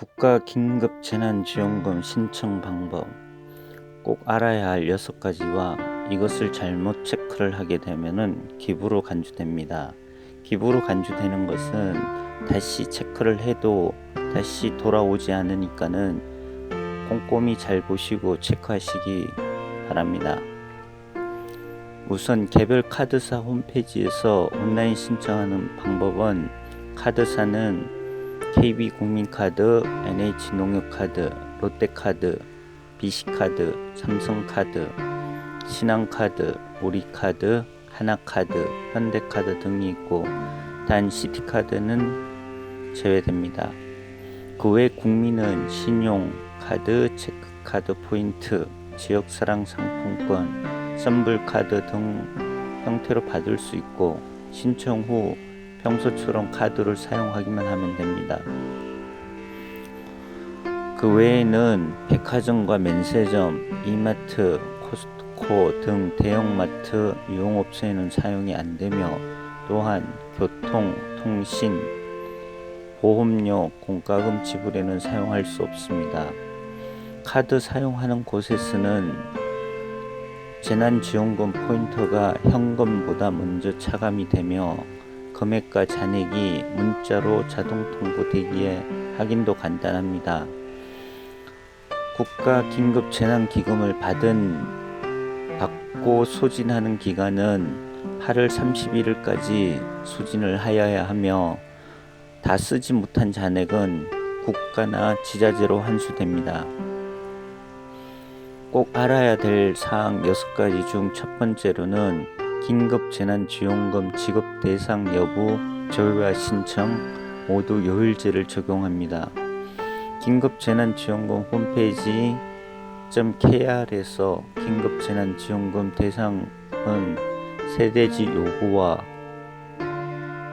국가 긴급 재난지원금 신청 방법. 꼭 알아야 할 6가지와 이것을 잘못 체크를 하게 되면은 기부로 간주됩니다. 기부로 간주되는 것은 다시 체크를 해도 다시 돌아오지 않으니까는 꼼꼼히 잘 보시고 체크하시기 바랍니다. 우선 개별 카드사 홈페이지에서 온라인 신청하는 방법은 카드사는 KB국민카드, NH농협카드, 롯데카드, BC카드, 삼성카드, 신한카드, 우리카드, 하나카드, 현대카드 등이 있고 단 시티카드는 제외됩니다. 그 외 국민은 신용카드, 체크카드 포인트, 지역사랑 상품권, 선불카드 등 형태로 받을 수 있고 신청 후 평소처럼 카드를 사용하기만 하면 됩니다. 그 외에는 백화점과 면세점, 이마트, 코스트코 등 대형마트 유흥업소에는 사용이 안 되며 또한 교통, 통신, 보험료, 공과금 지불에는 사용할 수 없습니다. 카드 사용하는 곳에서는 재난지원금 포인트가 현금보다 먼저 차감이 되며 금액과 잔액이 문자로 자동 통보되기에 확인도 간단합니다. 국가 긴급 재난기금을 받고 소진하는 기간은 8월 31일까지 소진을 하여야 하며 다 쓰지 못한 잔액은 국가나 지자체로 환수됩니다. 꼭 알아야 될 사항 6가지 중 첫 번째로는 긴급재난지원금 지급 대상 여부, 조회와 신청 모두 요일제를 적용합니다. 긴급재난지원금 홈페이지 .kr에서 긴급재난지원금 대상은 세대지 요구와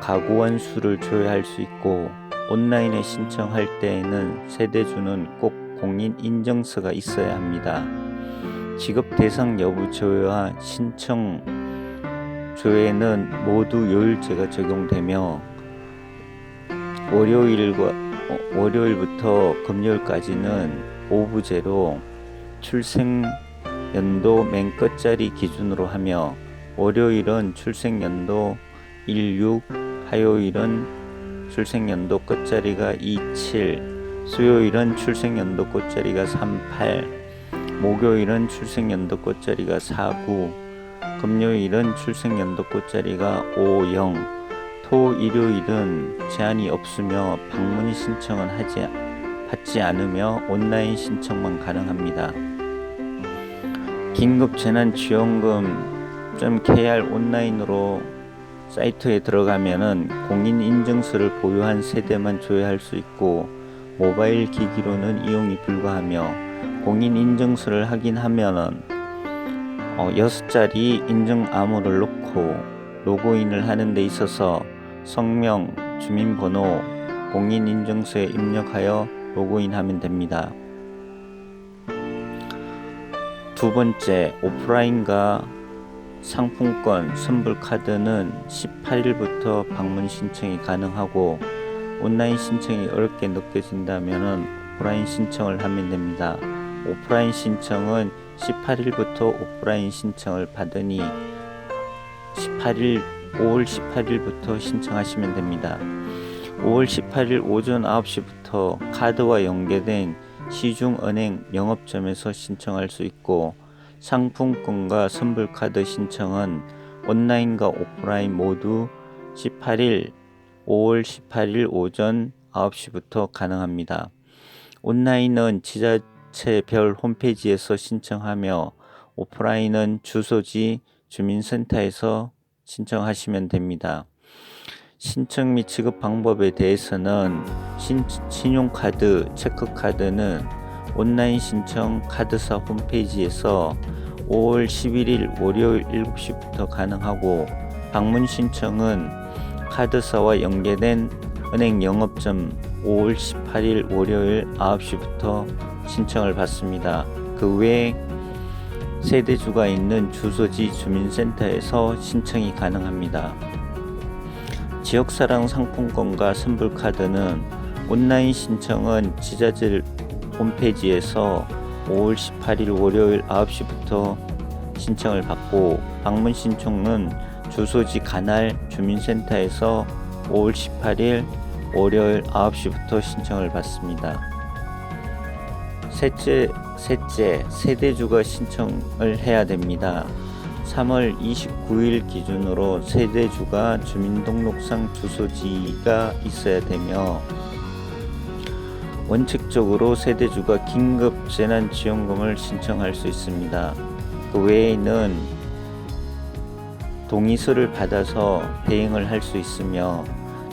가구원 수를 조회할 수 있고 온라인에 신청할 때에는 세대주는 꼭 공인인증서가 있어야 합니다. 지급 대상 여부 조회와 신청 조회는 모두 요일제가 적용되며 월요일부터 금요일까지는 오부제로 출생연도 맨 끝자리 기준으로 하며 월요일은 출생연도 16, 화요일은 출생연도 끝자리가 27, 수요일은 출생연도 끝자리가 38, 목요일은 출생연도 끝자리가 49, 금요일은 출생연도 끝자리가 50, 토, 일요일은 제한이 없으며 방문 신청은 받지 않으며 온라인 신청만 가능합니다. 긴급재난지원금.kr 온라인으로 사이트에 들어가면은 공인인증서를 보유한 세대만 조회할 수 있고 모바일 기기로는 이용이 불가하며 공인인증서를 확인하면은 6자리 인증암호를 넣고 로그인을 하는 데 있어서 성명, 주민번호, 공인인증서에 입력하여 로그인하면 됩니다. 두 번째, 오프라인과 상품권, 선불카드는 18일부터 방문 신청이 가능하고 온라인 신청이 어렵게 느껴진다면 오프라인 신청을 하면 됩니다. 오프라인 신청은 18일부터 오프라인 신청을 받으니 5월 18일부터 신청하시면 됩니다. 5월 18일 오전 9시부터 카드와 연계된 시중은행 영업점에서 신청할 수 있고 상품권과 선불카드 신청은 온라인과 오프라인 모두 5월 18일 오전 9시부터 가능합니다. 온라인은 지자체별 홈페이지에서 신청하며 오프라인은 주소지 주민센터에서 신청하시면 됩니다. 신청 및 지급 방법에 대해서는 신용카드, 체크카드는 온라인 신청 카드사 홈페이지에서 5월 11일 월요일 7시부터 가능하고 방문 신청은 카드사와 연계된 은행 영업점 5월 18일 월요일 9시부터 신청을 받습니다. 그 외에 세대주가 있는 주소지 주민센터에서 신청이 가능합니다. 지역사랑 상품권과 선불카드는 온라인 신청은 지자체 홈페이지에서 5월 18일 월요일 9시부터 신청을 받고, 방문 신청은 주소지 관할 주민센터에서 5월 18일 월요일 9시부터 신청을 받습니다. 셋째, 세대주가 신청을 해야 됩니다. 3월 29일 기준으로 세대주가 주민등록상 주소지가 있어야 되며, 원칙적으로 세대주가 긴급재난지원금을 신청할 수 있습니다. 그 외에는 동의서를 받아서 대행을 할 수 있으며,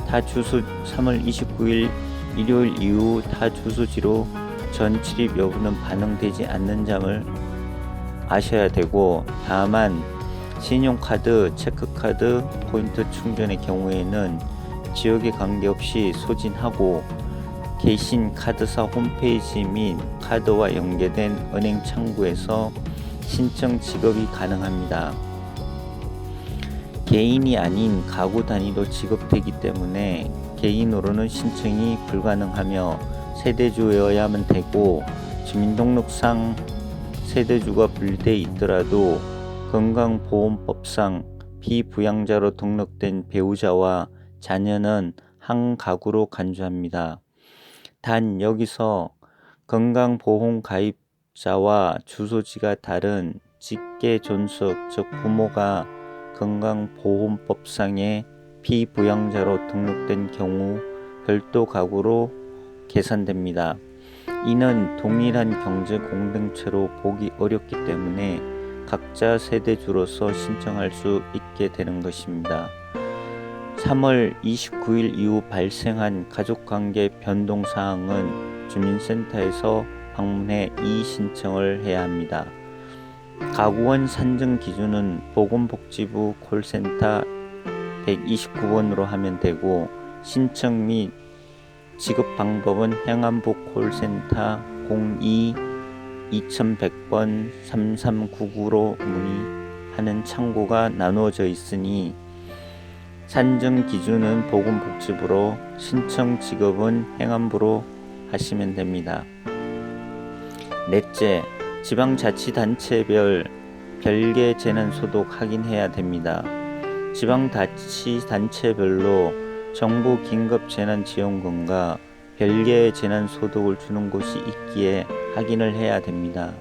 타 주소 3월 29일 일요일 이후 타 주소지로 전 출입 여부는 반영되지 않는 점을 아셔야 되고, 다만 신용카드, 체크카드, 포인트 충전의 경우에는 지역에 관계없이 소진하고 개신 카드사 홈페이지 및 카드와 연계된 은행 창구에서 신청 지급이 가능합니다. 개인이 아닌 가구 단위로 지급되기 때문에 개인으로는 신청이 불가능하며 세대주여야만 되고, 주민등록상 세대주가 분리되어 있더라도 건강보험법상 비부양자로 등록된 배우자와 자녀는 한 가구로 간주합니다. 단 여기서 건강보험 가입자와 주소지가 다른 직계 존속, 즉 부모가 건강보험법상의 비부양자로 등록된 경우 별도 가구로 계산됩니다. 이는 동일한 경제 공동체로 보기 어렵기 때문에 각자 세대주로서 신청할 수 있게 되는 것입니다. 3월 29일 이후 발생한 가족관계 변동사항은 주민센터에서 방문해 이의신청을 해야 합니다. 가구원 산정 기준은 보건복지부 콜센터 129번으로 하면 되고, 신청 및 지급 방법은 행안부 콜센터 02-2100번 3399로 문의하는 창구가 나누어져 있으니, 산정 기준은 보건복지부로, 신청 지급은 행안부로 하시면 됩니다. 넷째, 지방자치단체별 별개 재난소득 확인해야 됩니다. 지방자치단체별로 정부 긴급재난지원금과 별개 재난소득을 주는 곳이 있기에 확인을 해야 됩니다.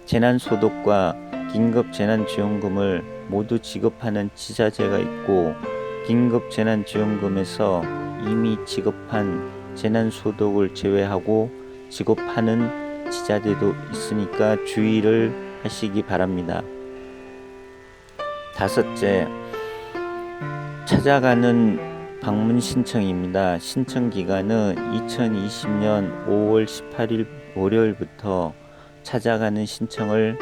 재난소득과 긴급재난지원금을 모두 지급하는 지자체가 있고, 긴급재난지원금에서 이미 지급한 재난소득을 제외하고 지급하는 지자체도 있으니까 주의를 하시기 바랍니다. 다섯째, 찾아가는 방문 신청입니다. 신청 기간은 2020년 5월 18일 월요일부터 찾아가는 신청을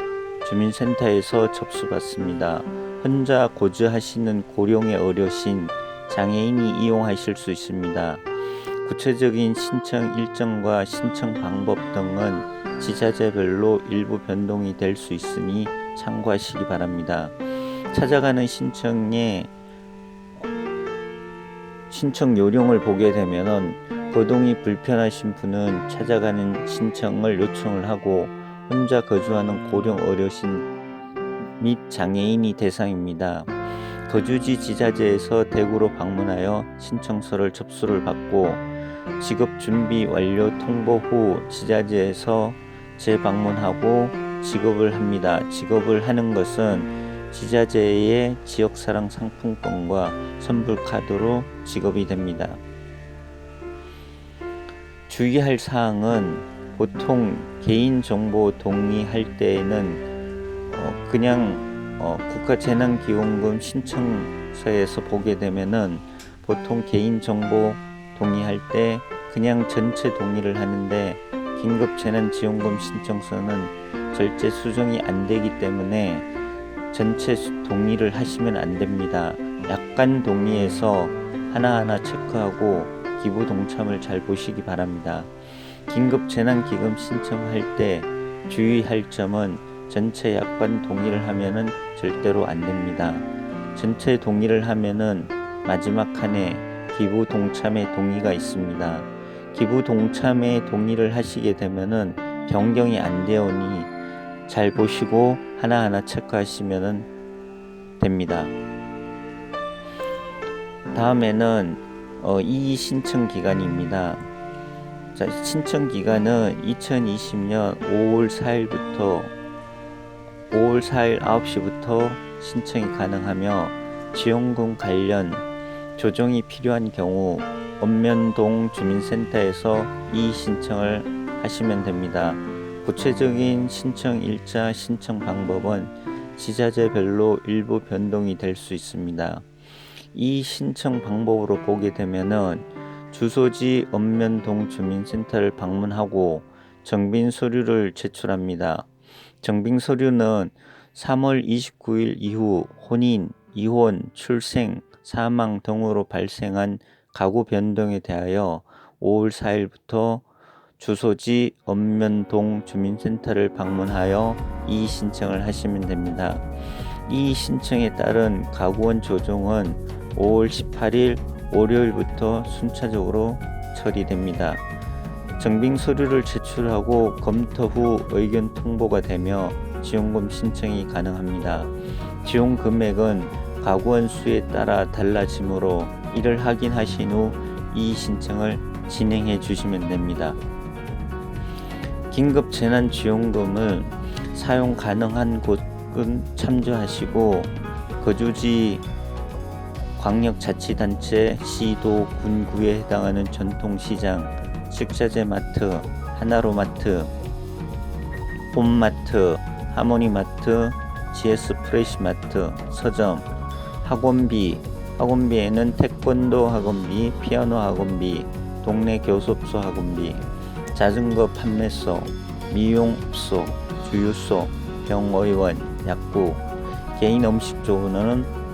주민센터에서 접수받습니다. 혼자 거주하시는 고령의 어르신, 장애인이 이용하실 수 있습니다. 구체적인 신청 일정과 신청 방법 등은 지자체별로 일부 변동이 될 수 있으니 참고하시기 바랍니다. 찾아가는 신청의 신청 요령을 보게 되면은, 거동이 불편하신 분은 찾아가는 신청을 요청을 하고, 혼자 거주하는 고령 어르신 및 장애인이 대상입니다. 거주지 지자체에서 대구로 방문하여 신청서를 접수를 받고, 지급 준비 완료 통보 후 지자체에서 재방문하고 지급을 합니다. 지급을 하는 것은 지자체의 지역사랑 상품권과 선불카드로 지급이 됩니다. 주의할 사항은, 보통 개인정보 동의할 때에는 그냥 국가재난기금금 신청서에서 보게 되면은, 보통 개인정보 동의할 때 그냥 전체 동의를 하는데, 긴급재난지원금 신청서는 절대 수정이 안 되기 때문에 전체 동의를 하시면 안 됩니다. 약간 동의해서 하나하나 체크하고 기부 동참을 잘 보시기 바랍니다. 긴급재난기금 신청할 때 주의할 점은, 전체 약관 동의를 하면은 절대로 안 됩니다. 전체 동의를 하면은 마지막 칸에 기부 동참의 동의가 있습니다. 기부 동참에 동의를 하시게 되면은 변경이 안 되오니 잘 보시고 하나하나 체크하시면 됩니다. 다음에는 이의 신청 기간입니다. 자, 신청 기간은 2020년 5월 4일부터 5월 4일 9시부터 신청이 가능하며 지원금 관련 조정이 필요한 경우 읍면동 주민센터에서 이의 신청을 하시면 됩니다. 구체적인 신청 일자, 신청 방법은 지자체별로 일부 변동이 될 수 있습니다. 이 신청 방법으로 보게 되면은 주소지 읍면동 주민센터를 방문하고 정빈 서류를 제출합니다. 정빈 서류는 3월 29일 이후 혼인, 이혼, 출생, 사망 등으로 발생한 가구 변동에 대하여 5월 4일부터 주소지 읍면동 주민센터를 방문하여 이의 신청을 하시면 됩니다. 이 신청에 따른 가구원 조정은 5월 18일 월요일부터 순차적으로 처리됩니다. 정빈 서류를 제출하고 검토 후 의견 통보가 되며 지원금 신청이 가능합니다. 지원 금액은 가구원 수에 따라 달라지므로 이를 확인하신 후 이의 신청을 진행해 주시면 됩니다. 긴급 재난 지원금을 사용 가능한 곳은 참조하시고 거주지 광역자치단체, 시도, 군구에 해당하는 전통시장, 식자재 마트, 하나로마트, 홈마트, 하모니마트, GS 프레시마트, 서점, 학원비에는 태권도 학원비, 피아노 학원비, 동네 교습소 학원비, 자전거 판매소, 미용업소, 주유소, 병의원, 약국, 개인 음식점은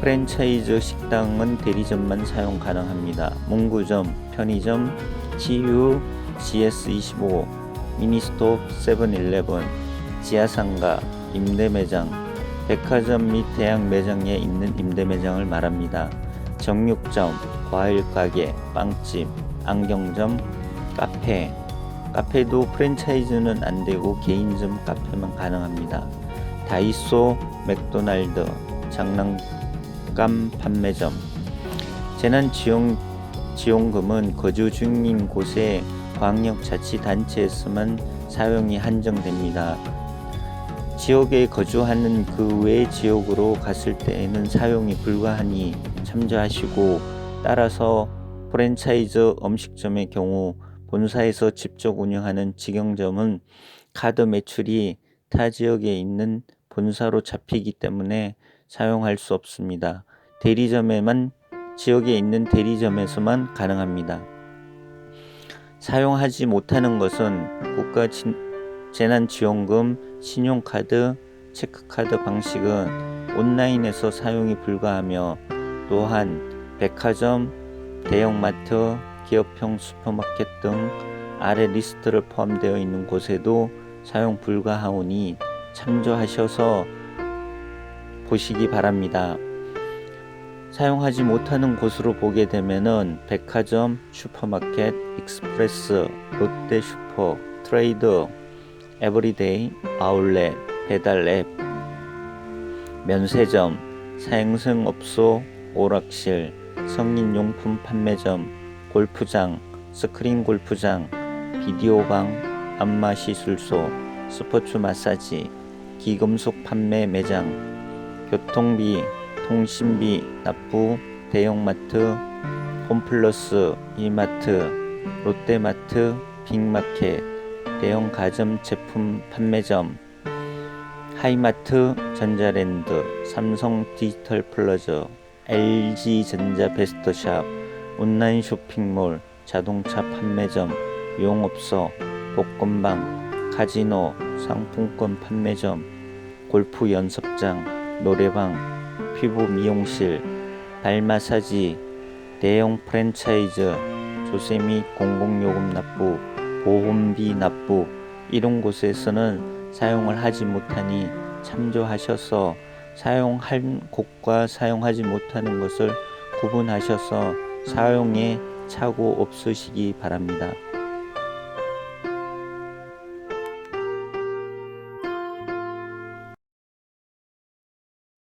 프랜차이즈 식당은 대리점만 사용 가능합니다. 문구점, 편의점, 치유, GS25, 미니스톱, 세븐일레븐, 지하상가, 임대매장, 백화점 및 대형 매장에 있는 임대매장을 말합니다. 정육점, 과일가게, 빵집, 안경점, 카페도 프랜차이즈는 안되고 개인점 카페만 가능합니다. 다이소, 맥도날드, 장난감 판매점. 재난지원금은 거주 중인 곳의 광역자치단체에서만 사용이 한정됩니다. 지역에 거주하는 그 외 지역으로 갔을 때에는 사용이 불가하니 참조하시고, 따라서 프랜차이즈 음식점의 경우 본사에서 직접 운영하는 직영점은 카드 매출이 타 지역에 있는 본사로 잡히기 때문에 사용할 수 없습니다. 대리점에만 지역에 있는 대리점에서만 가능합니다. 사용하지 못하는 것은 국가 재난지원금, 신용카드, 체크카드 방식은 온라인에서 사용이 불가하며, 또한 백화점, 대형마트, 기업형 슈퍼마켓 등 아래 리스트를 포함되어 있는 곳에도 사용 불가하오니 참조하셔서 보시기 바랍니다. 사용하지 못하는 곳으로 보게 되면은 백화점, 슈퍼마켓, 익스프레스, 롯데슈퍼, 트레이드, 에브리데이, 아울렛, 배달앱, 면세점, 사행성업소, 오락실, 성인용품 판매점, 골프장, 스크린 골프장, 비디오방, 안마시술소, 스포츠 마사지, 기금속 판매 매장, 교통비, 통신비 납부, 대형마트, 홈플러스, 이마트, 롯데마트, 빅마켓, 대형 가전 제품 판매점, 하이마트, 전자랜드, 삼성 디지털 플러저, LG전자 베스트샵, 온라인 쇼핑몰, 자동차 판매점, 용업소, 복권방, 카지노, 상품권 판매점, 골프 연습장, 노래방, 피부 미용실, 발 마사지, 대형 프랜차이즈, 조세 및 공공요금 납부, 보험비 납부, 이런 곳에서는 사용을 하지 못하니 참조하셔서 사용할 곳과 사용하지 못하는 것을 구분하셔서 사용에 착오 없으시기 바랍니다.